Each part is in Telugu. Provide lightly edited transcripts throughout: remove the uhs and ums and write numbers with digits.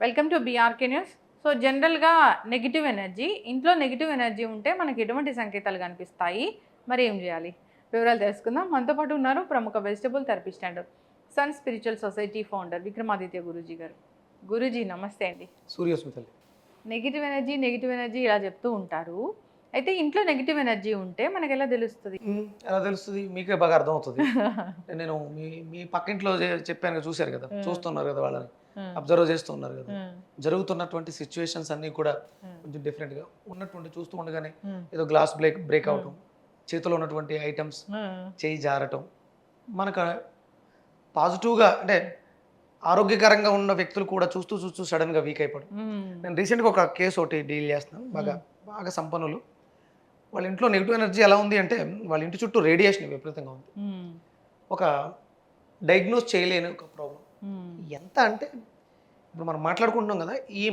Welcome to BRK news. So జనరల్గా నెగిటివ్ ఎనర్జీ, ఇంట్లో నెగిటివ్ ఎనర్జీ ఉంటే మనకి ఎటువంటి సంకేతాలు కనిపిస్తాయి, మరి ఏం చేయాలి, వివరాలు తెలుసుకుందాం. మనతో పాటు ఉన్నారు ప్రముఖ vegetable therapist and sun spiritual society founder Vikramaditya Guruji గారు. గురూజీ నమస్తే అండి. సూర్యస్మితల్లి నెగిటివ్ ఎనర్జీ ఇలా చెప్తూ ఉంటారు. అయితే ఇంట్లో నెగిటివ్ ఎనర్జీ ఉంటే మనకి ఎలా తెలుస్తుంది? ఎలా తెలుస్తుంది? మీకే బాగా అర్థమవుతుంది. నేను మీ మీ పక్కింట్లో చెప్పాను కదా, చూశారు కదా, చూస్తున్నారు కదా, వాళ్ళని అబ్జర్వ్ చేస్తున్నారు కదా, జరుగుతున్నటువంటి సిచ్యువేషన్స్ అన్నీ కూడా కొంచెం డిఫరెంట్గా ఉన్నటువంటి చూస్తూ ఉండగానే ఏదో గ్లాస్ బ్రేక్ అవటం, చేతిలో ఉన్నటువంటి ఐటమ్స్ చేయి జారటం, మనకు పాజిటివ్గా అంటే ఆరోగ్యకరంగా ఉన్న వ్యక్తులు కూడా చూస్తూ చూస్తూ సడన్గా వీక్ అయిపోవడం. నేను రీసెంట్గా ఒక కేసు ఒకటి డీల్ చేస్తున్నాను. బాగా సంపన్నులు, వాళ్ళ ఇంట్లో నెగిటివ్ ఎనర్జీ ఎలా ఉంది అంటే వాళ్ళ ఇంటి చుట్టూ రేడియేషన్ విపరీతంగా ఉంది. ఒక డయాగ్నోస్ చేయలేని ఒక ప్రాబ్లం. ఎంత అంటే ఇప్పుడు మనం మాట్లాడుకుంటున్నాం కదా, ఈ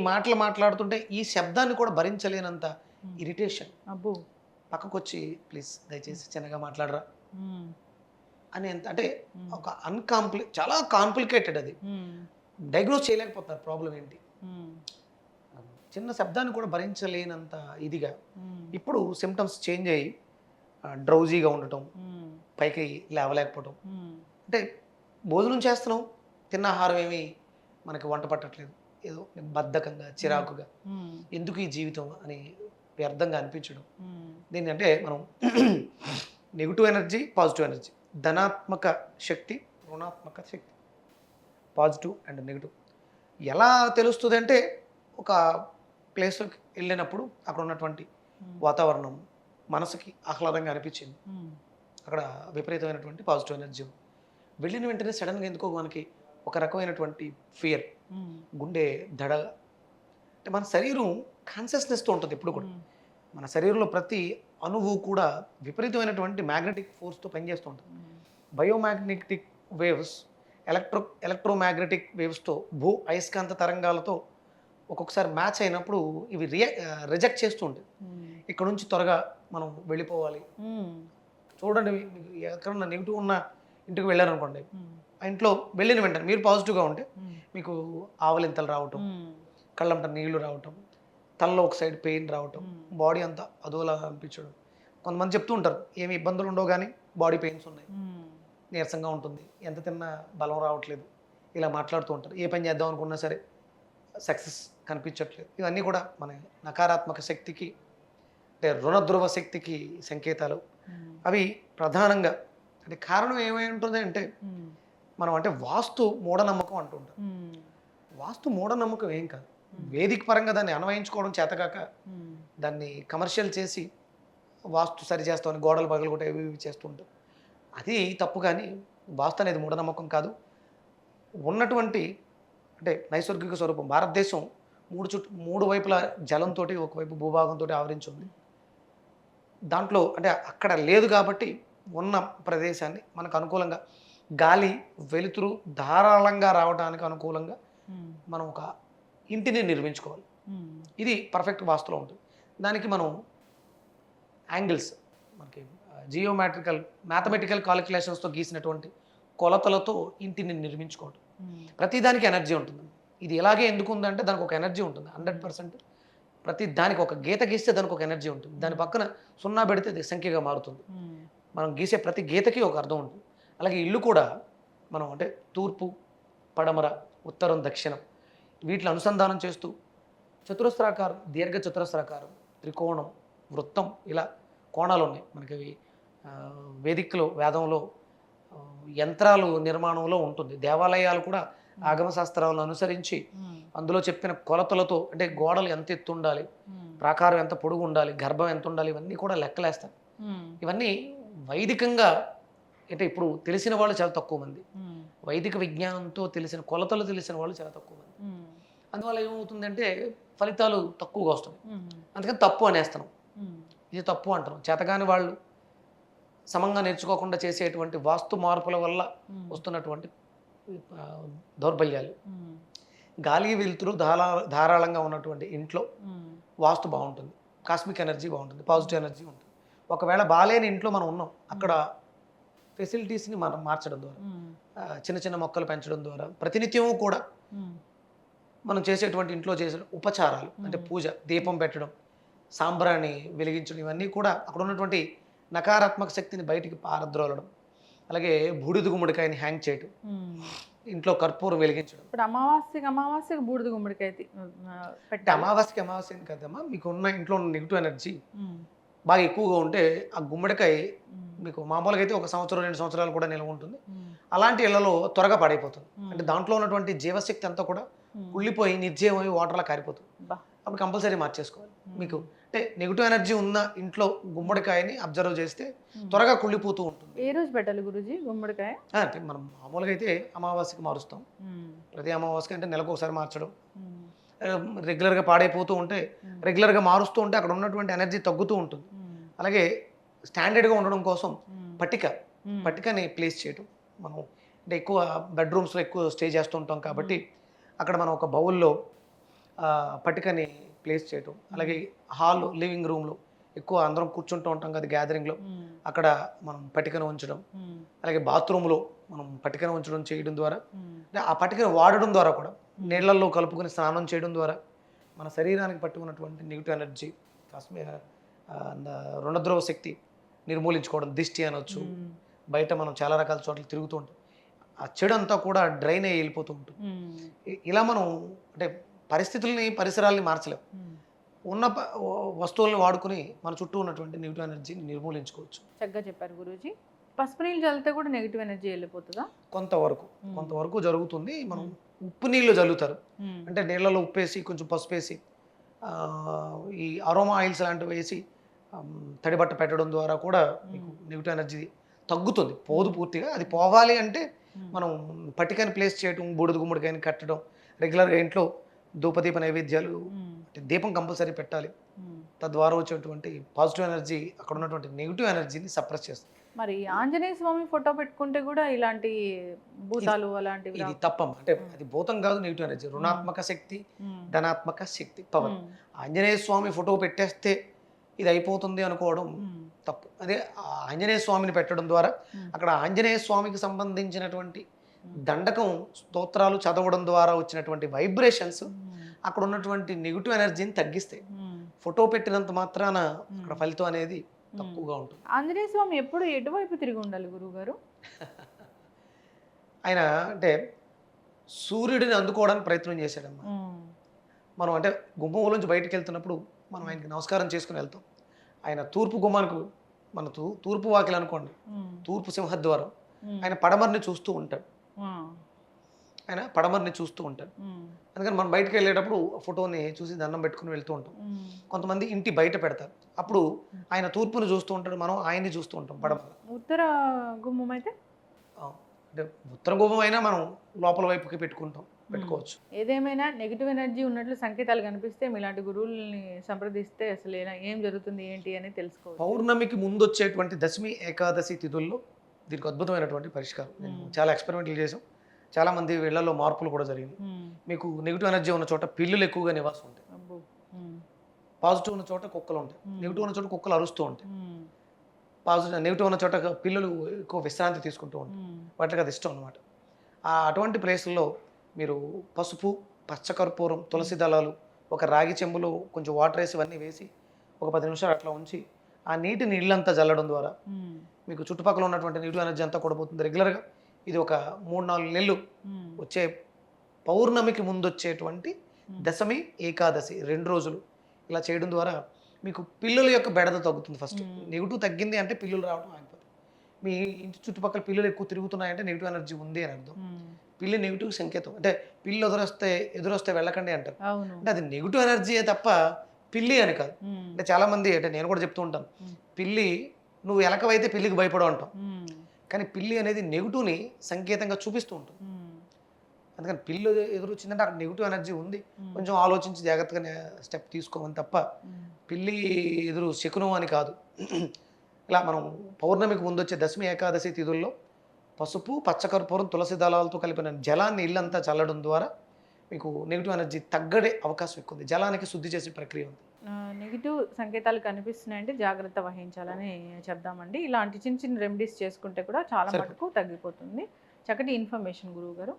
మాట్లాడుతుంటే ఈ శబ్దాన్ని కూడా భరించలేనంత ఇరిటేషన్. అబ్బో, పక్కకు వచ్చి ప్లీజ్ దయచేసి చిన్నగా మాట్లాడరా అని. ఎంత అంటే ఒక చాలా కాంప్లికేటెడ్. అది డయాగ్నోస్ చేయలేకపోతున్నారు ప్రాబ్లం ఏంటి. చిన్న శబ్దాన్ని కూడా భరించలేనంత ఇదిగా ఇప్పుడు సిమ్టమ్స్ చేంజ్ అయ్యి డ్రౌజీగా ఉండటం, పైకి లేవలేకపోవటం. అంటే భోజనం చేస్తున్నాం, తిన్న ఆహారం ఏమి మనకి వంట పట్టట్లేదు, ఏదో బద్ధకంగా చిరాకుగా, ఎందుకు ఈ జీవితం అని వ్యర్థంగా అనిపించడం. దీన్ని అంటే మనం నెగిటివ్ ఎనర్జీ, పాజిటివ్ ఎనర్జీ, ధనాత్మక శక్తి, రుణాత్మక శక్తి, పాజిటివ్ అండ్ నెగిటివ్ ఎలా తెలుస్తుంది అంటే ఒక ప్లేస్లోకి వెళ్ళినప్పుడు అక్కడ ఉన్నటువంటి వాతావరణం మనసుకి ఆహ్లాదంగా అనిపించింది, అక్కడ విపరీతమైనటువంటి పాజిటివ్ ఎనర్జీ ఉంది. వెళ్ళిన వెంటనే సడన్గా ఎందుకో మనకి ఒక రకమైనటువంటి ఫియర్, గుండె దడ, అంటే మన శరీరం కాన్షియస్నెస్తో ఉంటుంది ఎప్పుడు కూడా. మన శరీరంలో ప్రతి అణువు కూడా విపరీతమైనటువంటి మ్యాగ్నెటిక్ ఫోర్స్తో పనిచేస్తూ ఉంటుంది. బయోమ్యాగ్నెటిక్ వేవ్స్, ఎలక్ట్రోమ్యాగ్నెటిక్ వేవ్స్తో, భూ అయస్కాంత తరంగాలతో ఒక్కొక్కసారి మ్యాచ్ అయినప్పుడు ఇవి రిజెక్ట్ చేస్తూ ఉంటాయి. ఇక్కడ నుంచి త్వరగా మనం వెళ్ళిపోవాలి. చూడండి, ఎక్కడన్నా నెగిటివ్ ఉన్న ఇంటికి వెళ్ళారనుకోండి, ఆ ఇంట్లో వెళ్ళిన వెంటనే మీరు పాజిటివ్గా ఉంటే మీకు ఆవలింతలు రావటం, కళ్ళంట నీళ్లు రావటం, తలలో ఒక సైడ్ పెయిన్ రావటం, బాడీ అంతా అదోలా అనిపించడం. కొంతమంది చెప్తూ ఉంటారు ఏమి ఇబ్బందులు ఉండవు కానీ బాడీ పెయిన్స్ ఉన్నాయి, నీరసంగా ఉంటుంది, ఎంత తిన్నా బలం రావట్లేదు, ఇలా మాట్లాడుతూ ఉంటారు. ఏ పని చేద్దాం అనుకున్నా సరే సక్సెస్ కనిపించట్లేదు. ఇవన్నీ కూడా మన నకారాత్మక శక్తికి, అంటే రుణధ్రువ శక్తికి సంకేతాలు. అవి ప్రధానంగా అంటే కారణం ఏమై ఉంటుంది అంటే మనం అంటే వాస్తు మూఢనమ్మకం అంటుంటాం. వాస్తు మూఢనమ్మకం ఏం కాదు, వేదిక పరంగా దాన్ని అన్వయించుకోవడం చేతకాక దాన్ని కమర్షియల్ చేసి వాస్తు సరి చేస్తామని గోడలు పగలగొట్టే ఇవి చేస్తూ ఉంటాం. అది తప్పు. కానీ వాస్తు అనేది మూఢనమ్మకం కాదు. ఉన్నటువంటి అంటే నైసర్గిక స్వరూపం. భారతదేశం మూడు వైపుల జలంతో, ఒకవైపు భూభాగంతో ఆవరించి ఉంది. దాంట్లో అంటే అక్కడ లేదు కాబట్టి ఉన్న ప్రదేశాన్ని మనకు అనుకూలంగా గాలి వెలుతురు ధారాళంగా రావడానికి అనుకూలంగా మనం ఒక ఇంటిని నిర్మించుకోవాలి. ఇది పర్ఫెక్ట్ వాస్తులో ఉంటుంది. దానికి మనం యాంగిల్స్, మనకి మ్యాథమెటికల్ కాలిక్యులేషన్స్తో గీసినటువంటి కొలతలతో ఇంటిని నిర్మించుకోవడం. ప్రతిదానికి ఎనర్జీ ఉంటుంది. ఇది ఇలాగే ఎందుకు ఉందంటే దానికి ఒక ఎనర్జీ ఉంటుంది 100%. ప్రతి దానికి ఒక గీత గీస్తే దానికి ఒక ఎనర్జీ ఉంటుంది. దాని పక్కన 0 పెడితే అది సంఖ్యగా మారుతుంది. మనం గీసే ప్రతి గీతకి ఒక అర్థం ఉంటుంది. అలాగే ఇల్లు కూడా మనం అంటే తూర్పు, పడమర, ఉత్తరం, దక్షిణం వీటిని అనుసంధానం చేస్తూ చతురస్రాకారం, దీర్ఘ చతురస్రాకారం, త్రికోణం, వృత్తం, ఇలా కోణాలు ఉన్నాయి మనకి. వేదికలో వేదంలో యంత్రాలు నిర్మాణంలో ఉంటుంది. దేవాలయాలు కూడా ఆగమ శాస్త్రాలను అనుసరించి అందులో చెప్పిన కొలతలతో, అంటే గోడలు ఎంత ఎత్తు ఉండాలి, ప్రాకారం ఎంత పొడుగు ఉండాలి, గర్భం ఎంత ఉండాలి, ఇవన్నీ కూడా లెక్కలేస్తారు. ఇవన్నీ వైదికంగా అంటే ఇప్పుడు తెలిసిన వాళ్ళు చాలా తక్కువ మంది, వైదిక విజ్ఞానంతో తెలిసిన కొలతలు తెలిసిన వాళ్ళు చాలా తక్కువ మంది. అందువల్ల ఏమవుతుందంటే ఫలితాలు తక్కువగా వస్తుంది. అందుకని తప్పు అనేస్తున్నాం, ఇది తప్పు అంటున్నాం. చేతగాని వాళ్ళు సమంగా నేర్చుకోకుండా చేసేటువంటి వాస్తు మార్పుల వల్ల వస్తున్నటువంటి దౌర్బల్యాలు. గాలి వెలుతురు ధారాళంగా ఉన్నటువంటి ఇంట్లో వాస్తు బాగుంటుంది, కాస్మిక్ ఎనర్జీ బాగుంటుంది, పాజిటివ్ ఎనర్జీ ఉంటుంది. ఒకవేళ బాలేని ఇంట్లో మనం ఉన్నాం, అక్కడ ఫెసిలిటీస్ని మనం మార్చడం ద్వారా, చిన్న చిన్న మొక్కలు పెంచడం ద్వారా, ప్రతినిత్యము కూడా మనం చేసేటువంటి ఇంట్లో చేసే ఉపచారాలు అంటే పూజ, దీపం పెట్టడం, సాంబ్రాణి వెలిగించడం, ఇవన్నీ కూడా అక్కడ ఉన్నటువంటి నకారాత్మక శక్తిని బయటికి పారద్రోలడం, అలాగే బూడిద గుమ్మడికాయని హ్యాంగ్ చేయడం, ఇంట్లో కర్పూరం వెలిగించడం. ఇప్పుడు అమావాస్యకి బూడిద గుమ్మడికాయ అంటే పెట్టాలి. అమావాస్యకి కదమ్మా, మీకు ఉన్న ఇంట్లో ఉన్న నెగిటివ్ ఎనర్జీ బాగా ఎక్కువగా ఉంటే ఆ గుమ్మడికాయ మీకు మామూలుగా అయితే 1 సంవత్సరం 2 సంవత్సరాలు కూడా నిల్వ ఉంటుంది. అలాంటి ఇళ్లలో త్వరగా పాడైపోతుంది. అంటే దాంట్లో ఉన్నటువంటి జీవశక్తి అంతా కూడా కుళ్ళిపోయి నిర్జీవమై వాటర్లా కారిపోతుంది. అప్పుడు కంపల్సరీ మార్చేసుకోవాలి. మీకు అంటే నెగిటివ్ ఎనర్జీ ఉన్న ఇంట్లో గుమ్మడికాయని అబ్జర్వ్ చేస్తే త్వరగా కుళ్ళిపోతూ ఉంటుంది. ఏ రోజు పెట్టాలి గురూజీ గుమ్మడికాయ? అంటే మనం మామూలుగా అయితే అమావాస్యకి మారుస్తాం. ప్రతి అమావాస్యకి అంటే నెలకు ఒకసారి మార్చడం. రెగ్యులర్గా పాడైపోతూ ఉంటే రెగ్యులర్గా మారుస్తూ ఉంటే అక్కడ ఉన్నటువంటి ఎనర్జీ తగ్గుతూ ఉంటుంది. అలాగే స్టాండర్డ్గా ఉండడం కోసం పట్టికని ప్లేస్ చేయడం. మనం అంటే ఎక్కువ బెడ్రూమ్స్లో ఎక్కువ స్టే చేస్తూ ఉంటాం కాబట్టి అక్కడ మనం ఒక బౌల్లో పట్టికని ప్లేస్ చేయటం. అలాగే హాల్, లివింగ్ రూమ్లో ఎక్కువ అందరం కూర్చుంటూ ఉంటాం కదా గ్యాదరింగ్లో, అక్కడ మనం పట్టికను ఉంచడం. అలాగే బాత్రూంలో మనం పట్టికను ఉంచడం చేయడం ద్వారా, అంటే ఆ పట్టికను వాడడం ద్వారా కూడా నీళ్లలో కలుపుకొని స్నానం చేయడం ద్వారా మన శరీరానికి పట్టుకున్నటువంటి నెగిటివ్ ఎనర్జీ, రుణద్రవ శక్తి నిర్మూలించుకోవడం. దిష్టి అనొచ్చు, బయట మనం చాలా రకాల చోట్ల తిరుగుతూ ఉంటాం, ఆ చెడు అంతా కూడా డ్రైన్ అయ్యి వెళ్ళిపోతూ ఉంటుంది. ఇలా మనం అంటే పరిస్థితుల్ని, పరిసరాల్ని మార్చలేం. ఉన్న వస్తువుల్ని వాడుకుని మన చుట్టూ ఉన్నటువంటి నెగిటివ్ ఎనర్జీని నిర్మూలించుకోవచ్చు. చక్కగా చెప్పారు గురూజీ. పసుపు నీళ్ళు చల్లితే కూడా నెగిటివ్ ఎనర్జీ వెళ్ళిపోతుందా? కొంతవరకు జరుగుతుంది. మనం ఉప్పు నీళ్ళు చల్లుతారు, అంటే నీళ్ళలో ఉప్పేసి కొంచెం పసుపు వేసి ఈ అరోమా ఆయిల్స్ లాంటివి వేసి తడిబట్ట పెట్టడం ద్వారా కూడా మీకు నెగిటివ్ ఎనర్జీ తగ్గుతుంది. పోదు పూర్తిగా. అది పోవాలి అంటే మనం పట్టికని ప్లేస్ చేయడం, బూడిద గుమ్మడికాయని కట్టడం, రెగ్యులర్గా ఇంట్లో ధూపదీప నైవేద్యాలు, అంటే దీపం కంపల్సరీ పెట్టాలి. తద్వారా వచ్చేటువంటి పాజిటివ్ ఎనర్జీ అక్కడ ఉన్నటువంటి నెగిటివ్ ఎనర్జీని సప్రెస్ చేస్తుంది. మరి ఆంజనేయ స్వామి ఫోటో పెట్టుకుంటే కూడా ఇలాంటి భూతాలు అలాంటివి ఇది తప్పం. అంటే అది భూతం కాదు, నెగిటివ్ ఎనర్జీ, రుణాత్మక శక్తి, ధనాత్మక శక్తి, పవర్. ఆంజనేయ స్వామి ఫోటో పెట్టేస్తే ఇది అయిపోతుంది అనుకోవడం తప్పు. అదే ఆంజనేయ స్వామిని పెట్టడం ద్వారా అక్కడ ఆంజనేయ స్వామికి సంబంధించినటువంటి దండకం, స్తోత్రాలు చదవడం ద్వారా వచ్చినటువంటి వైబ్రేషన్స్ అక్కడ ఉన్నటువంటి నెగిటివ్ ఎనర్జీని తగ్గిస్తాయి. ఫోటో పెట్టినంత మాత్రాన అక్కడ ఫలితం అనేది తక్కువగా ఉంటుంది. ఆంజనేయ స్వామి ఎప్పుడు ఎటువైపు తిరిగి ఉండాలి గురువు గారు? ఆయన అంటే సూర్యుడిని అందుకోవడానికి ప్రయత్నం చేశాడమ్మా. మనం అంటే గుమ్మం నుంచి బయటకు వెళ్తున్నప్పుడు మనం ఆయనకి నమస్కారం చేసుకుని వెళ్తాం. ఆయన తూర్పు గుమ్మానికి, మన తూర్పు వాకిలి అనుకోండి, తూర్పు సింహద్వారం, ఆయన పడమరిని చూస్తూ ఉంటాడు. అందుకని మనం బయటకు వెళ్ళేటప్పుడు ఫోటోని చూసి దండం పెట్టుకుని వెళ్తూ ఉంటాం. కొంతమంది ఇంటి బయట పెడతారు, అప్పుడు ఆయన తూర్పుని చూస్తూ ఉంటాడు, మనం ఆయన్ని చూస్తూ ఉంటాం పడమర. ఉత్తర గుమ్మం అయితే అంటే ఉత్తర గుమ్మం అయినా మనం లోపల వైపుకి పెట్టుకోవచ్చు. ఏదేమైనా నెగిటివ్ ఎనర్జీ ఉన్నట్లు సంకేతాలు కనిపిస్తే మీలాంటి గురువుల్ని సంప్రదిస్తే అసలు ఏం జరుగుతుంది ఏంటి అని తెలుసుకోవచ్చు. పౌర్ణమికి ముందు వచ్చేటువంటి దశమి, ఏకాదశి తిథుల్లో దీనికి అద్భుతమైనటువంటి పరిష్కారం. చాలా ఎక్స్పెరిమెంట్లు చేసాం, చాలా మంది వీళ్ళలో మార్పులు కూడా జరిగింది. మీకు నెగిటివ్ ఎనర్జీ ఉన్న చోట పిల్లులు ఎక్కువగా నివాసం ఉంటాయి, పాజిటివ్ ఉన్న చోట కుక్కలు ఉంటాయి. నెగిటివ్ ఉన్న చోట కుక్కలు అరుస్తూ ఉంటాయి, నెగిటివ్ ఉన్న చోట పిల్లలు ఎక్కువ విశ్రాంతి తీసుకుంటూ ఉంటాయి. వాటికి అది ఇష్టం అనమాట. అటువంటి ప్లేసుల్లో మీరు పసుపు, పచ్చకర్పూరం, తులసి దళాలు, ఒక రాగి చెంబులో కొంచెం వాటర్ వేసి ఇవన్నీ వేసి ఒక 10 నిమిషాలు అట్లా ఉంచి ఆ నీటిని ఇళ్ళంతా చల్లడం ద్వారా మీకు చుట్టుపక్కల ఉన్నటువంటి నెగిటివ్ ఎనర్జీ అంతా కూడా పోతుంది. రెగ్యులర్గా ఇది ఒక 3-4 నెలలు వచ్చే పౌర్ణమికి ముందు వచ్చేటువంటి దశమి, ఏకాదశి 2 రోజులు ఇలా చేయడం ద్వారా మీకు పిల్లుల యొక్క బెడద తగ్గుతుంది. ఫస్ట్ నెగిటివ్ తగ్గింది అంటే పిల్లులు రావడం ఆగిపోతుంది. మీ ఇంటి చుట్టుపక్కల పిల్లులు ఎక్కువ తిరుగుతున్నాయంటే నెగిటివ్ ఎనర్జీ ఉంది అని అర్థం. పిల్లి నెగిటివ్ సంకేతం. అంటే పిల్లి ఎదురొస్తే వెళ్ళకండి అంటారు. అంటే అది నెగిటివ్ ఎనర్జీయే తప్ప పిల్లి అని కాదు. అంటే చాలా మంది, అంటే నేను కూడా చెప్తూ ఉంటాను, పిల్లి నువ్వు ఎలకవైతే పిల్లికి భయపడవు అంటాం, కానీ పిల్లి అనేది నెగిటివ్ని సంకేతంగా చూపిస్తూ ఉంటుంది. అందుకని పిల్లి ఎదురు వచ్చిందంటే అక్కడ నెగిటివ్ ఎనర్జీ ఉంది, కొంచెం ఆలోచించి జాగ్రత్తగా స్టెప్ తీసుకోమని తప్ప పిల్లి ఎదురు శకునం అని కాదు. ఇలా మనం పౌర్ణమికి ముందు వచ్చే దశమి, ఏకాదశి తిథుల్లో పసుపు, పచ్చకర్పూరం, తులసి దళాలతో కలిపిన జలాన్ని ఇల్లంతా చల్లడం ద్వారా మీకు నెగిటివ్ ఎనర్జీ తగ్గడే అవకాశం ఎక్కువ ఉంది. జలానికి శుద్ధి చేసే ప్రక్రియ ఉంది. నెగిటివ్ సంకేతాలు కనిపిస్తున్నాయంటే జాగ్రత్త వహించాలని చెప్దామండి. ఇలాంటి చిన్న చిన్న రెమెడీస్ చేసుకుంటే కూడా చాలా మటుకు తగ్గిపోతుంది. చక్కటి ఇన్ఫర్మేషన్ గురువు గారు.